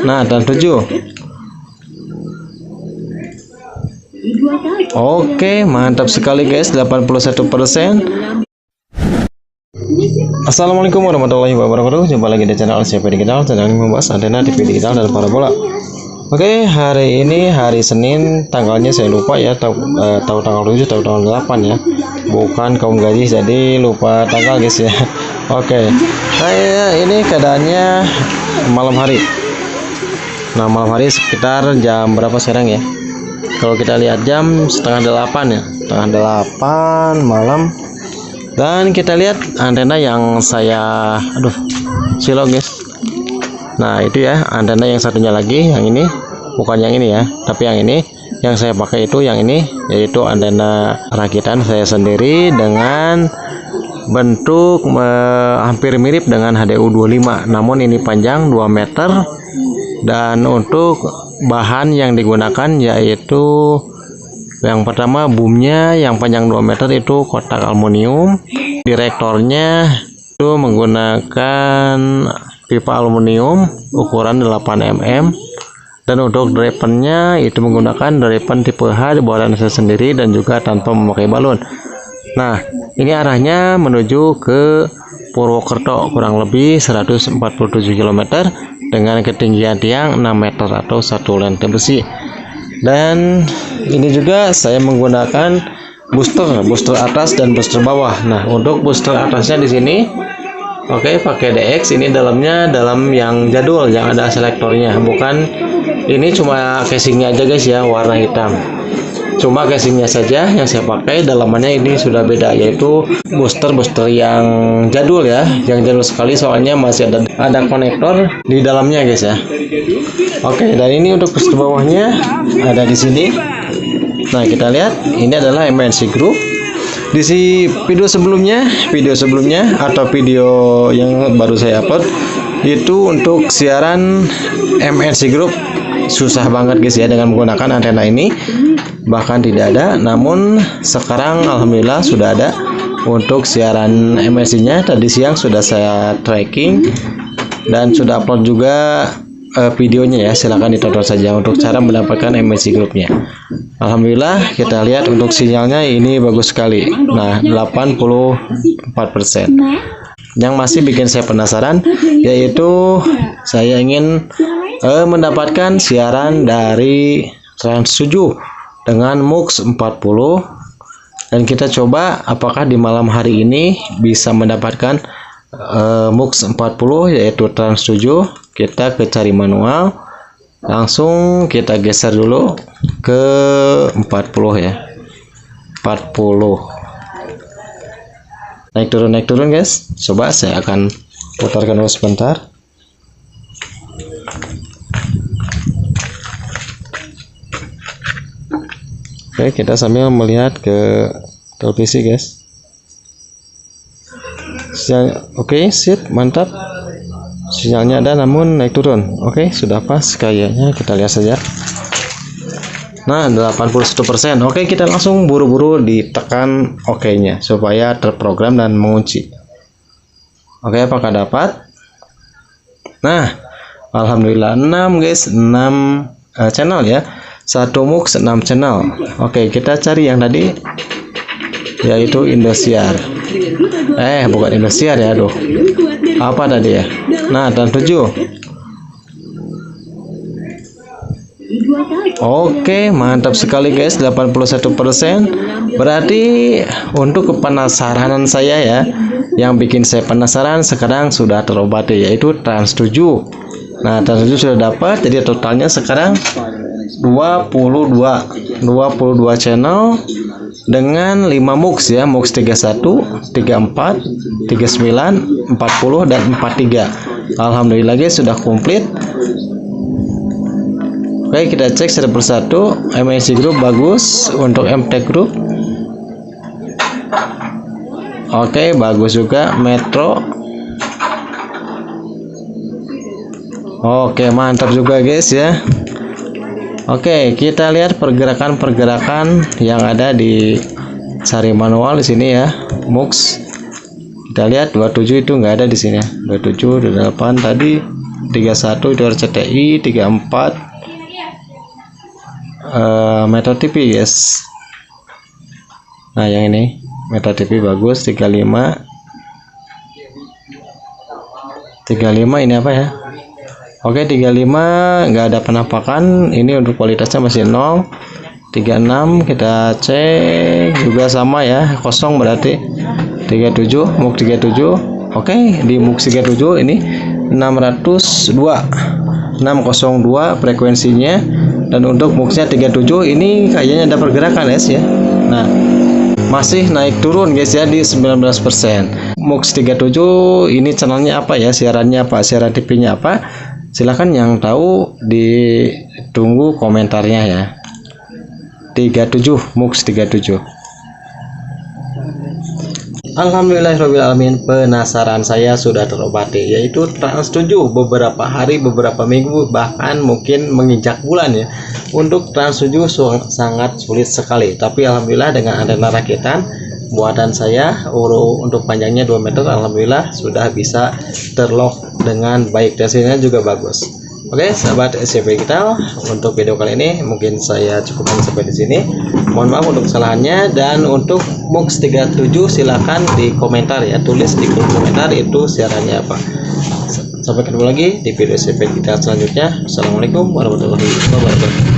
Nah, dan 7. Oke, mantap sekali guys, 81%. Assalamualaikum warahmatullahi wabarakatuh. Jumpa lagi di channel CP Digital, channel yang membahas antena TV digital dan parabola. Oke, hari ini hari Senin, tanggalnya saya lupa ya, tahu tanggal 7, tahu tanggal 8 ya. Bukan kaum gaji, jadi lupa tanggal guys ya. Oke, saya ini keadaannya malam hari. Nah, malam hari sekitar jam berapa sekarang ya? Kalau kita lihat jam setengah 8 ya, setengah 8 malam. Dan kita lihat antena yang saya silau guys. Nah, itu ya antena yang satunya lagi, yang ini bukan yang ini ya, tapi yang ini yang saya pakai itu yang ini, yaitu antena rakitan saya sendiri dengan bentuk hampir mirip dengan HDU 25, namun ini panjang 2 meter. Dan untuk bahan yang digunakan yaitu yang pertama boomnya yang panjang 2 meter itu kotak aluminium. Direktornya itu menggunakan pipa aluminium ukuran 8 mm. Dan untuk drivennya itu menggunakan driven tipe H buatan saya sendiri dan juga tanpa memakai balon. Nah, ini arahnya menuju ke Purwokerto, kurang lebih 147 km dengan ketinggian tiang 6 meter atau 1 lenteng besi. Dan ini juga saya menggunakan booster atas dan booster bawah. Nah, untuk booster atasnya di sini oke, pakai DX. Ini dalam yang jadul yang ada selektornya, bukan ini cuma casingnya aja guys ya, warna hitam. Cuma casingnya saja yang saya pakai, dalamannya ini sudah beda, yaitu booster yang jadul ya, yang jadul sekali, soalnya masih ada konektor di dalamnya guys ya. Oke, dan ini untuk booster bawahnya ada di sini. Nah, kita lihat ini adalah MNC Group. Di video sebelumnya atau video yang baru saya upload itu untuk siaran MNC Group susah banget guys ya dengan menggunakan antena ini, bahkan tidak ada. Namun sekarang alhamdulillah sudah ada untuk siaran MNC nya. Tadi siang sudah saya tracking dan sudah upload juga videonya ya, silahkan ditonton saja untuk cara mendapatkan MNC Groupnya. Alhamdulillah kita lihat untuk sinyalnya ini bagus sekali. Nah, 84%. Yang masih bikin saya penasaran yaitu saya ingin mendapatkan siaran dari Trans 7 dengan MUX 40, dan kita coba apakah di malam hari ini bisa mendapatkan MUX 40 yaitu Trans 7. Kita ke cari manual, langsung kita geser dulu ke 40 ya, 40 naik turun guys. Coba saya akan putarkan dulu sebentar. Oke, kita sambil melihat ke televisi guys. Oke, sip, mantap. Sinyalnya ada namun naik turun. Oke, sudah pas kayaknya, kita lihat saja. Nah, 81%. Oke, kita langsung buru-buru ditekan OK-nya supaya terprogram dan mengunci. Oke, apakah dapat? Nah, alhamdulillah 6 guys, 6 channel ya. 1 MUX 6 channel. Oke, kita cari yang tadi yaitu Indosiar. Bukan Indosiar ya, aduh. Apa tadi ya? Nah, dan 7. Oke, mantap sekali guys, 81%. Berarti untuk kepenasaranan saya ya, yang bikin saya penasaran sekarang sudah terobati, yaitu Trans 7. Nah, Trans 7 sudah dapat, jadi totalnya sekarang 22 channel dengan 5 MUX ya, MUX 31, 34, 39, 40 dan 43. Alhamdulillah guys, sudah komplit. Oke, kita cek satu persatu. MNC Group bagus, untuk MTech Group oke, bagus juga. Metro oke, mantap juga guys ya. Oke, kita lihat pergerakan yang ada di cari manual di sini ya. MUX kita lihat 27 itu nggak ada di sini. 27, 28 tadi 31 itu RCTI, 34 Metro TV guys. Nah yang ini Metro TV bagus. 35 ini apa ya? Oke, 35 nggak ada penampakan. Ini untuk kualitasnya masih 0. 36 kita cek juga sama ya, kosong berarti. 37 MUX 37. Oke, di MUX 37 ini 602 frekuensinya, dan untuk MUX-nya 37 ini kayaknya ada pergerakan guys ya. Nah, masih naik turun guys ya di 19%. MUX 37 ini channelnya apa ya, siarannya apa, siaran TV-nya apa? Silahkan yang tahu ditunggu komentarnya ya. 37 MUX 37. Alhamdulillahirrahmanirrahim, penasaran saya sudah terobati, yaitu Trans 7 beberapa hari, beberapa minggu, bahkan mungkin menginjak bulan ya. Untuk Trans 7 sangat sulit sekali, tapi alhamdulillah dengan antena rakitan buatan saya untuk panjangnya 2 meter, alhamdulillah sudah bisa terlock dengan baik, hasilnya juga bagus. Oke sahabat SCP Digital, untuk video kali ini mungkin saya cukupkan sampai di sini. Mohon maaf untuk kesalahannya, dan untuk MUX 37 silahkan di komentar ya, tulis di kolom komentar itu siarannya apa. Sampai ketemu lagi di video SCP Digital selanjutnya. Assalamualaikum warahmatullahi wabarakatuh.